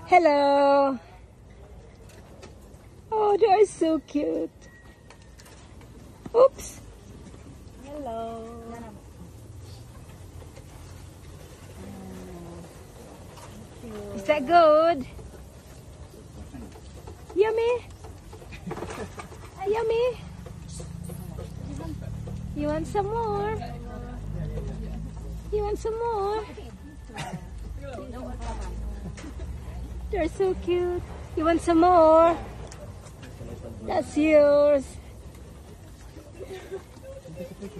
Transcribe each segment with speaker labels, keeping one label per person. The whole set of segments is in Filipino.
Speaker 1: Hello. Oh, they are so cute. Oops. Hello. Is that good? Yummy. Yummy. You want some more? You want some more? They're so cute. You want some more? That's yours.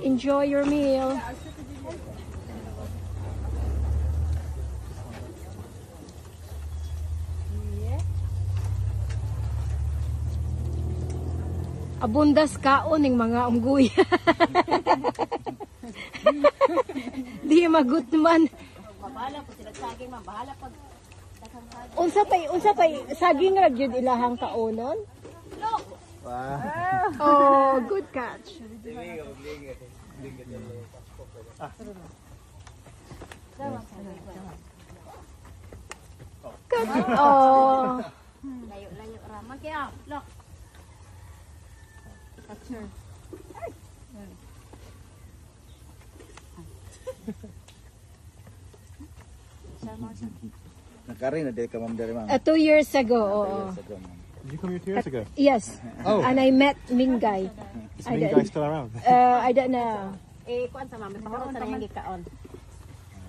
Speaker 1: Enjoy your meal. Abundas kaon ng mga unggoy. Di magut man.
Speaker 2: Mabahala po sila saging, mabahala pag
Speaker 1: Unsa pay saging ra gyud ilahang kaonon? Oh, good catch. Good. Oh.
Speaker 2: layo-layo ra. Magkaya, look. Catcher.
Speaker 3: Nakarin na ka ma'am dari ma'am.
Speaker 1: 2 years ago. Oo.
Speaker 4: Did you come here 2 years ago?
Speaker 1: Yes.
Speaker 4: Oh.
Speaker 1: And I met Mingay.
Speaker 4: Is Mingay still around?
Speaker 1: I don't know.
Speaker 2: Kuan sa mami, pakaon sa nang gikaon.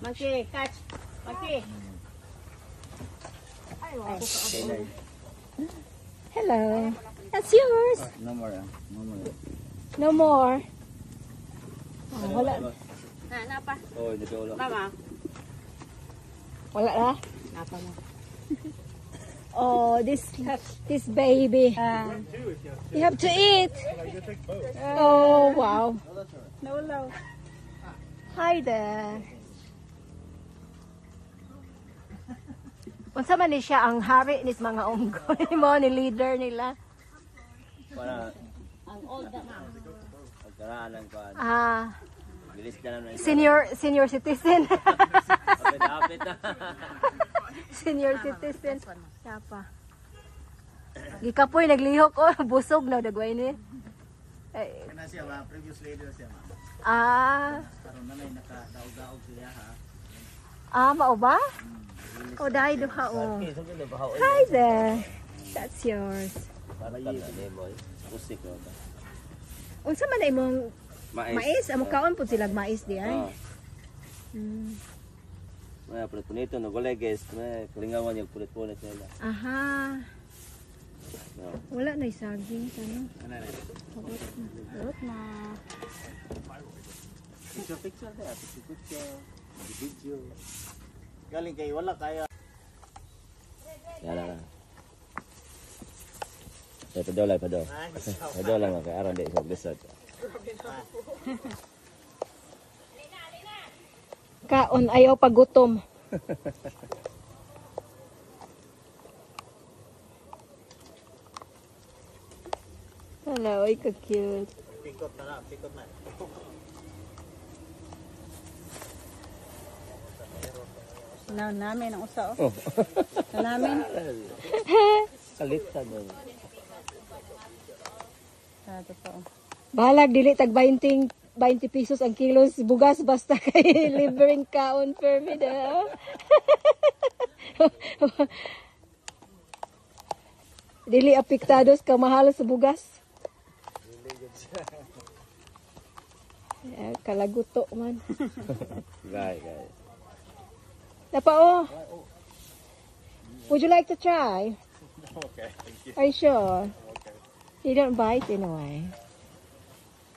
Speaker 2: Maki, catch. Maki. Ay, wala ko kaon.
Speaker 1: Hello. That's yours.
Speaker 3: No more. No more.
Speaker 1: No more. Oh, wala.
Speaker 2: Napa?
Speaker 3: Oh, dito ulo.
Speaker 2: Mama.
Speaker 1: Wala na.
Speaker 2: Napa mo.
Speaker 1: Oh, this baby. You have to eat. Oh, wow.
Speaker 2: Nawalaw.
Speaker 1: Hi there. Unsa man ni siya ang hari nis mga unggoy mo ni leader nila.
Speaker 3: Para
Speaker 2: Ang old na ma'am.
Speaker 3: pagkaraan lang ko. Bilis na lang.
Speaker 1: Senior citizen.
Speaker 3: Apit na.
Speaker 1: Senior citizen. Sapa. Gikapoy naglihok oh, busog na dagway ni.
Speaker 3: Kana siya ba previous leader siya ma'am. Karon na may naka-daog-daog siya ha.
Speaker 1: Mao ba? Oh, dahil duha oh. Hi there. That's yours.
Speaker 3: Para yun mo. Usik ko.
Speaker 1: Unsa man imong mais? Amo kaon pud sila mais di ay.
Speaker 3: May pulit-punito no goleges, may kulingawan yung pulit-punit nila.
Speaker 1: Aha. Wala na isaging tanong.
Speaker 3: Ano na?
Speaker 1: Sarap na.
Speaker 3: Picture da, picture. Video. Galing kay wala kaya. Yala. Padol. Padol lang kay aron di sa lisod.
Speaker 1: Kaon ayaw pagutom. Hello, ikaw cute.
Speaker 3: Pikot na.
Speaker 2: Namin ang usa oh. Namin.
Speaker 3: Kalitan mo.
Speaker 2: Totoo.
Speaker 1: Balag dili tag 20 pesos ang kilos bugas basta kay libreng kaon permit. Dili apektados ka mahal sa bugas. Kalaguto man.
Speaker 3: Guys.
Speaker 1: Napa oh. Would you like to try?
Speaker 4: Okay, thank you.
Speaker 1: Are you sure?
Speaker 4: Okay.
Speaker 1: You don't bite anyway.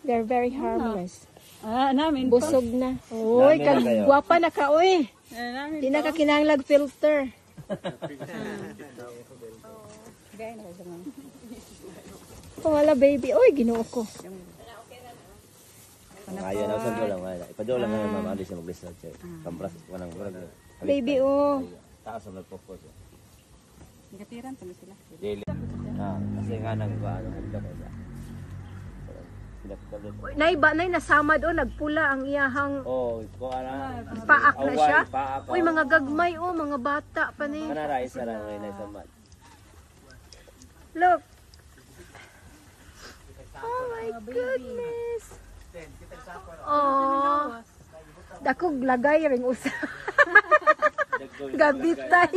Speaker 1: They're very harmless.
Speaker 2: Namin
Speaker 1: Busog na. Uy, kagwapa na ka, uy.
Speaker 2: Namin
Speaker 1: Di na ka kinahanglag filter. Oh, wala baby. Uy, ginoo ko.
Speaker 3: Ngayon ako sa lang wala. Ipadol lang naman mama alis na maglisod siya. Kampras wanang murag.
Speaker 1: Baby, oh.
Speaker 3: Taas ang nagpopos.
Speaker 2: Gatiran tuloy sila.
Speaker 3: Dili. Kasi nga nang ano handa ko sa.
Speaker 1: Nay nasamad o nagpula ang iyahang
Speaker 5: Oh, ko ana.
Speaker 1: paak na siya.
Speaker 5: Paak.
Speaker 1: Uy, mga gagmay o, mga bata pa ni.
Speaker 5: Kanara isa ra ngay sa mat.
Speaker 1: Look. Oh my goodness. Oh. Dakog lagay ring usa. Gabitay.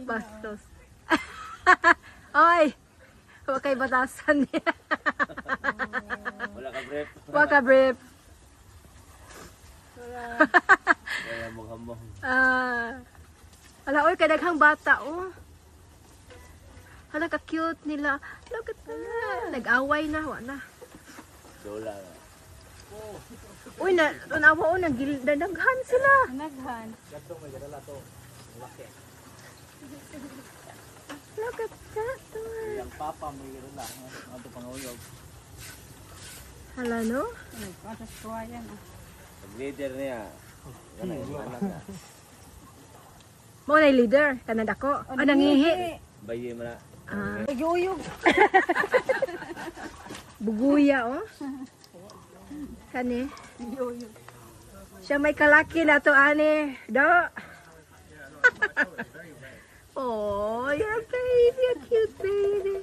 Speaker 1: Bastos. Oy. Wa kay batasan niya.
Speaker 5: Wala ka brief.
Speaker 1: Wa ka brief.
Speaker 5: Wala mo hambong.
Speaker 1: Ala oy kay daghang bata oh. Hala ka cute nila. Look at that. Nag-away na wa na.
Speaker 5: Dola.
Speaker 1: Uy na tunawa oh nagdaghan sila.
Speaker 2: Naghan.
Speaker 1: Look at that.
Speaker 3: Yang papa mo yun lang. Ano panguyog.
Speaker 1: Hala no?
Speaker 2: Atas kuwayan.
Speaker 5: Leader niya. Ano anak.
Speaker 1: Mo na leader kanang dako. Nangihi.
Speaker 5: Bayi mo na.
Speaker 1: Uyog. Buguya oh. Kani. Siya may kalaki na to ani. Do. Oh, you're a baby, a cute baby.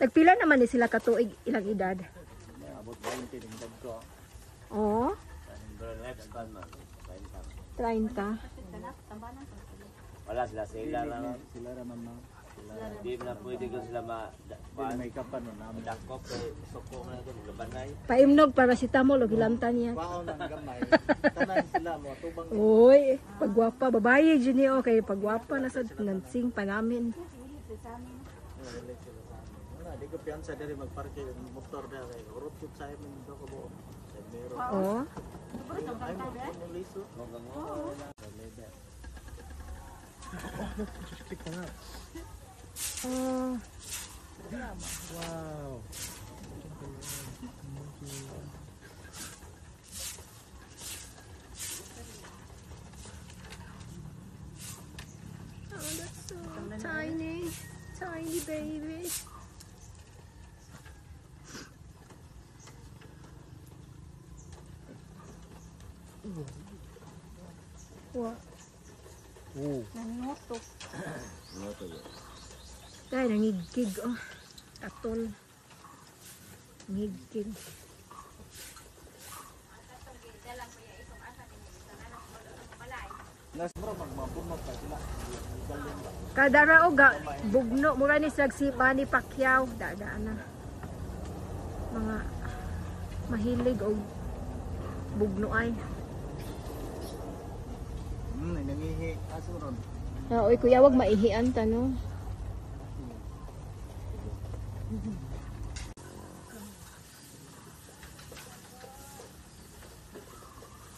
Speaker 1: Nagpila naman ni sila katuig ilang edad.
Speaker 3: Abot 20 din ko.
Speaker 1: Oh,
Speaker 5: Next time man.
Speaker 1: 30.
Speaker 5: Wala sila lang.
Speaker 3: Sila raman na.
Speaker 5: Di na pwede ko sila
Speaker 3: May kapan no namin.
Speaker 5: dakop suko na ito labanay.
Speaker 1: Paimnog para si Tamol og ilantan niya.
Speaker 3: Baon na gamay. Tanan sila mo tubang.
Speaker 1: Oy, pagwapa babae jud ni okay, pagwapa na sa nansing pa namin.
Speaker 3: Wala di ko piyansa diri magparke ng motor na kay urot jud sa amin do ko buo. Sa mero.
Speaker 1: Oh.
Speaker 3: Ay mo liso.
Speaker 4: Just click on that.
Speaker 1: Oh,
Speaker 4: Wow.
Speaker 1: that's so tiny. Tiny baby. Wow.
Speaker 4: Oh.
Speaker 2: Nangutok.
Speaker 1: Dahil nangigkig oh. Katol. Nangigkig.
Speaker 3: Nas bro magmapumot pa sila.
Speaker 1: Kada ra og bugno mura ni slag si Manny Pacquiao dadaan na. Mga mahilig og bugno ay.
Speaker 3: Nangihi aso ron.
Speaker 1: Oy kuya wag maihian ta no.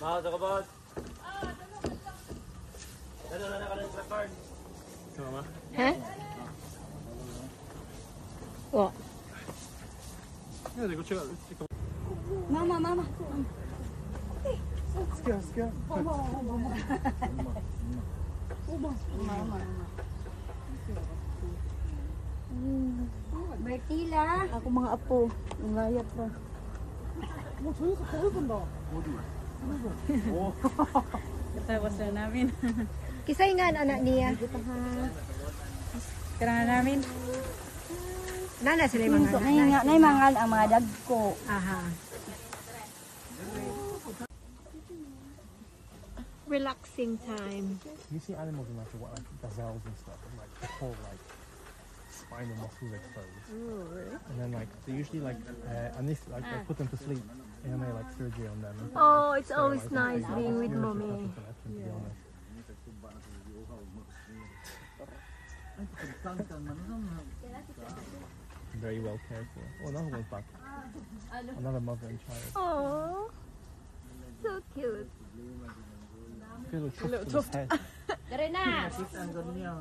Speaker 5: Mahal sa kabot. Dalo na ka ng record.
Speaker 4: Come on.
Speaker 1: Ha? Wa.
Speaker 4: Yeah, they go check out.
Speaker 2: Mama.
Speaker 4: Let's go.
Speaker 2: Bertila. Ako mga apo. Ang layat pa. Katawas na namin.
Speaker 1: Kisay nga anak niya.
Speaker 2: Kailangan namin.
Speaker 1: Nana sila yung mga anak.
Speaker 2: Nay mangal ang mga dagko.
Speaker 1: Aha. Relaxing time.
Speaker 4: You see animals in like what, like gazelles and stuff, and like the whole like spinal muscles exposed.
Speaker 1: Oh, really?
Speaker 4: And then like they usually like and this like they put them to sleep and then they like surgery on them. And
Speaker 1: Oh, it's
Speaker 4: so,
Speaker 1: always
Speaker 4: like,
Speaker 1: nice
Speaker 4: it's
Speaker 1: being
Speaker 4: a
Speaker 1: with
Speaker 4: spiritual
Speaker 1: mommy.
Speaker 4: connection, to be honest. Very well cared for. Oh, another one's back. Another mother and child.
Speaker 1: Oh, so cute.
Speaker 4: Feel a tuft in his head.
Speaker 2: Dari na.
Speaker 3: Ang ganun niya.